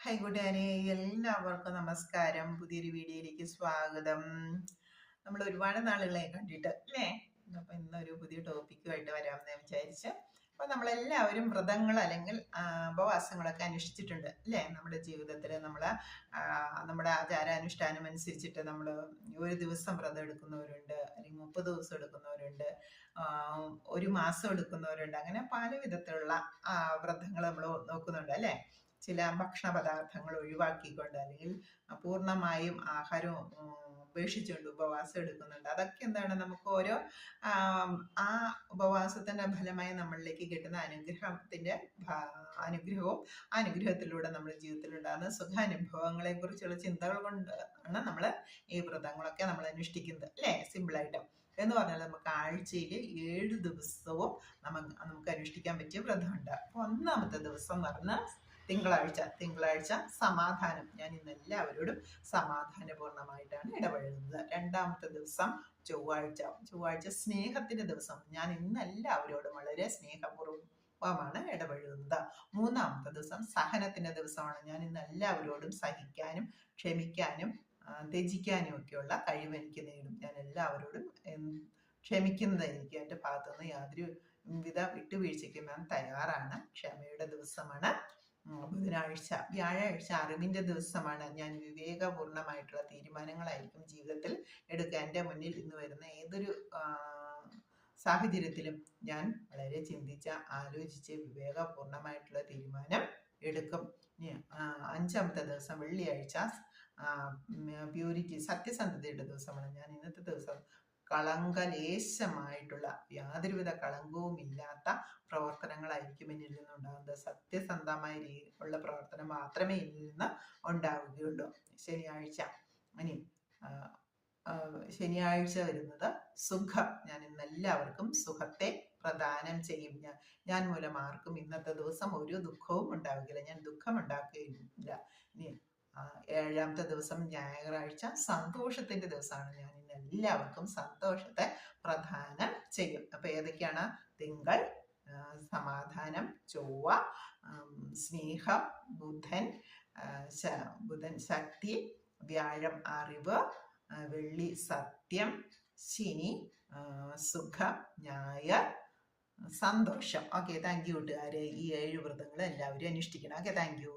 High കൂട്ടുകാരെ, എല്ലാവർക്കും നമസ്കാരം. പുതിയൊരു വീഡിയോയിലേക്ക് സ്വാഗതം. നമ്മൾ ഒരുപാട് നാളുകളെ കണ്ടിട്ട് അല്ലേ? അപ്പൊ ഇന്നൊരു പുതിയ ടോപ്പിക്കുമായിട്ട് വരാമെന്ന് ഞാൻ വിചാരിച്ചു. അപ്പൊ നമ്മളെല്ലാവരും വ്രതങ്ങൾ അല്ലെങ്കിൽ ഉപവാസങ്ങളൊക്കെ അനുഷ്ഠിച്ചിട്ടുണ്ട് അല്ലേ? നമ്മുടെ ജീവിതത്തിൽ നമ്മുടെ ആചാരാനുഷ്ഠാനം അനുസരിച്ചിട്ട് നമ്മൾ ഒരു ദിവസം വ്രതം എടുക്കുന്നവരുണ്ട്, അല്ലെങ്കിൽ 30 ദിവസം എടുക്കുന്നവരുണ്ട്, ഒരു മാസം എടുക്കുന്നവരുണ്ട്. അങ്ങനെ പല വിധത്തിലുള്ള വ്രതങ്ങൾ നമ്മൾ നോക്കുന്നുണ്ട് അല്ലേ? ചില ഭക്ഷണ പദാർത്ഥങ്ങൾ ഒഴിവാക്കിക്കൊണ്ട് അല്ലെങ്കിൽ പൂർണ്ണമായും ആഹാരം ഉപേക്ഷിച്ചുകൊണ്ട് ഉപവാസം എടുക്കുന്നുണ്ട്. അതൊക്കെ എന്താണ്, നമുക്ക് ഓരോ ആ ഉപവാസത്തിന്റെ ഫലമായി നമ്മളിലേക്ക് കിട്ടുന്ന അനുഗ്രഹവും അനുഗ്രഹത്തിലൂടെ നമ്മുടെ ജീവിതത്തിൽ ഉണ്ടാകുന്ന സുഖാനുഭവങ്ങളെ കുറിച്ചുള്ള ചിന്തകൾ കൊണ്ടാണ് നമ്മൾ ഈ വ്രതങ്ങളൊക്കെ നമ്മൾ അനുഷ്ഠിക്കുന്നത് അല്ലേ? സിമ്പിളായിട്ട് എന്ന് പറഞ്ഞാൽ നമുക്ക് ആഴ്ചയിൽ 7 ദിവസവും നമുക്ക് അനുഷ്ഠിക്കാൻ പറ്റിയ വ്രതമുണ്ട്. അപ്പൊ ഒന്നാമത്തെ ദിവസം എന്ന് പറഞ്ഞാൽ തിങ്കളാഴ്ച സമാധാനം. ഞാൻ ഇന്ന് എല്ലാവരോടും സമാധാനപൂർണ്ണമായിട്ടാണ് ഇടപഴകുന്നത്. രണ്ടാമത്തെ ദിവസം ചൊവ്വാഴ്ച സ്നേഹത്തിന്റെ ദിവസം. ഞാൻ ഇന്ന് എല്ലാവരോടും വളരെ സ്നേഹപൂർവ്വമാണ് ഇടപഴകുന്നത്. മൂന്നാമത്തെ ദിവസം സഹനത്തിന്റെ ദിവസമാണ്. ഞാൻ ഇന്ന് എല്ലാവരോടും സഹിക്കാനും ക്ഷമിക്കാനും ത്യജിക്കാനും ഒക്കെയുള്ള കഴിവ് എനിക്ക് നേടും. ഞാൻ എല്ലാവരോടും ക്ഷമിക്കുന്നത് എനിക്ക് എൻ്റെ ഭാഗത്തുനിന്ന് യാതൊരു വിധ വിട്ടുവീഴ്ചയ്ക്കും ഞാൻ തയ്യാറാണ്. ക്ഷമയുടെ ദിവസമാണ് വ്യാഴാഴ്ച അറിവിന്റെ ദിവസമാണ്. ഞാൻ വിവേകപൂർണമായിട്ടുള്ള തീരുമാനങ്ങളായിരിക്കും ജീവിതത്തിൽ എടുക്കുക. എൻ്റെ മുന്നിൽ ഇന്ന് വരുന്ന ഏതൊരു സാഹചര്യത്തിലും ഞാൻ വളരെ ആലോചിച്ച് വിവേകപൂർണമായിട്ടുള്ള തീരുമാനം എടുക്കും. അഞ്ചാമത്തെ ദിവസം വെള്ളിയാഴ്ച പ്യൂരിറ്റി സത്യസന്ധതയുടെ ദിവസമാണ്. ഞാൻ ഇന്നത്തെ ദിവസം കളങ്കലേശമായിട്ടുള്ള യാതൊരുവിധ കളങ്കവും ഇല്ലാത്ത പ്രവർത്തനങ്ങളായിരിക്കും എന്നിൽ നിന്നുണ്ടാകുന്നത്. സത്യസന്ധമായ ഉള്ള പ്രവർത്തനം മാത്രമേ എന്നിൽ നിന്ന് ഉണ്ടാവുകയുള്ളൂ. ശനിയാഴ്ച വരുന്നത് സുഖം. ഞാൻ ഇന്ന് എല്ലാവർക്കും സുഖത്തെ പ്രദാനം ചെയ്യും. ഞാൻ മൂലം ആർക്കും ഇന്നത്തെ ദിവസം ഒരു ദുഃഖവും ഉണ്ടാവുകയില്ല. ഞാൻ ദുഃഖം ഉണ്ടാക്കുകയില്ല. ഇനി ഏഴാമത്തെ ദിവസം ഞായറാഴ്ച സന്തോഷത്തിന്റെ ദിവസമാണ്. ഞാൻ ഇന്ന് എല്ലാവർക്കും സന്തോഷത്തെ പ്രദാനം ചെയ്യും. അപ്പൊ ഏതൊക്കെയാണ്? തിങ്കൾ സമാധാനം, ചൊവ്വ സ്നേഹം, ബുധൻ ശക്തി, വ്യാഴം അറിവ്, വെള്ളി സത്യം, ശനി സുഖം, ഞായർ സന്തോഷം. ഓക്കെ, താങ്ക് യു കൂട്ടുകാരെ. ഈ 7 വ്രതങ്ങൾ എല്ലാവരും അനുഷ്ഠിക്കണം. Okay, thank you.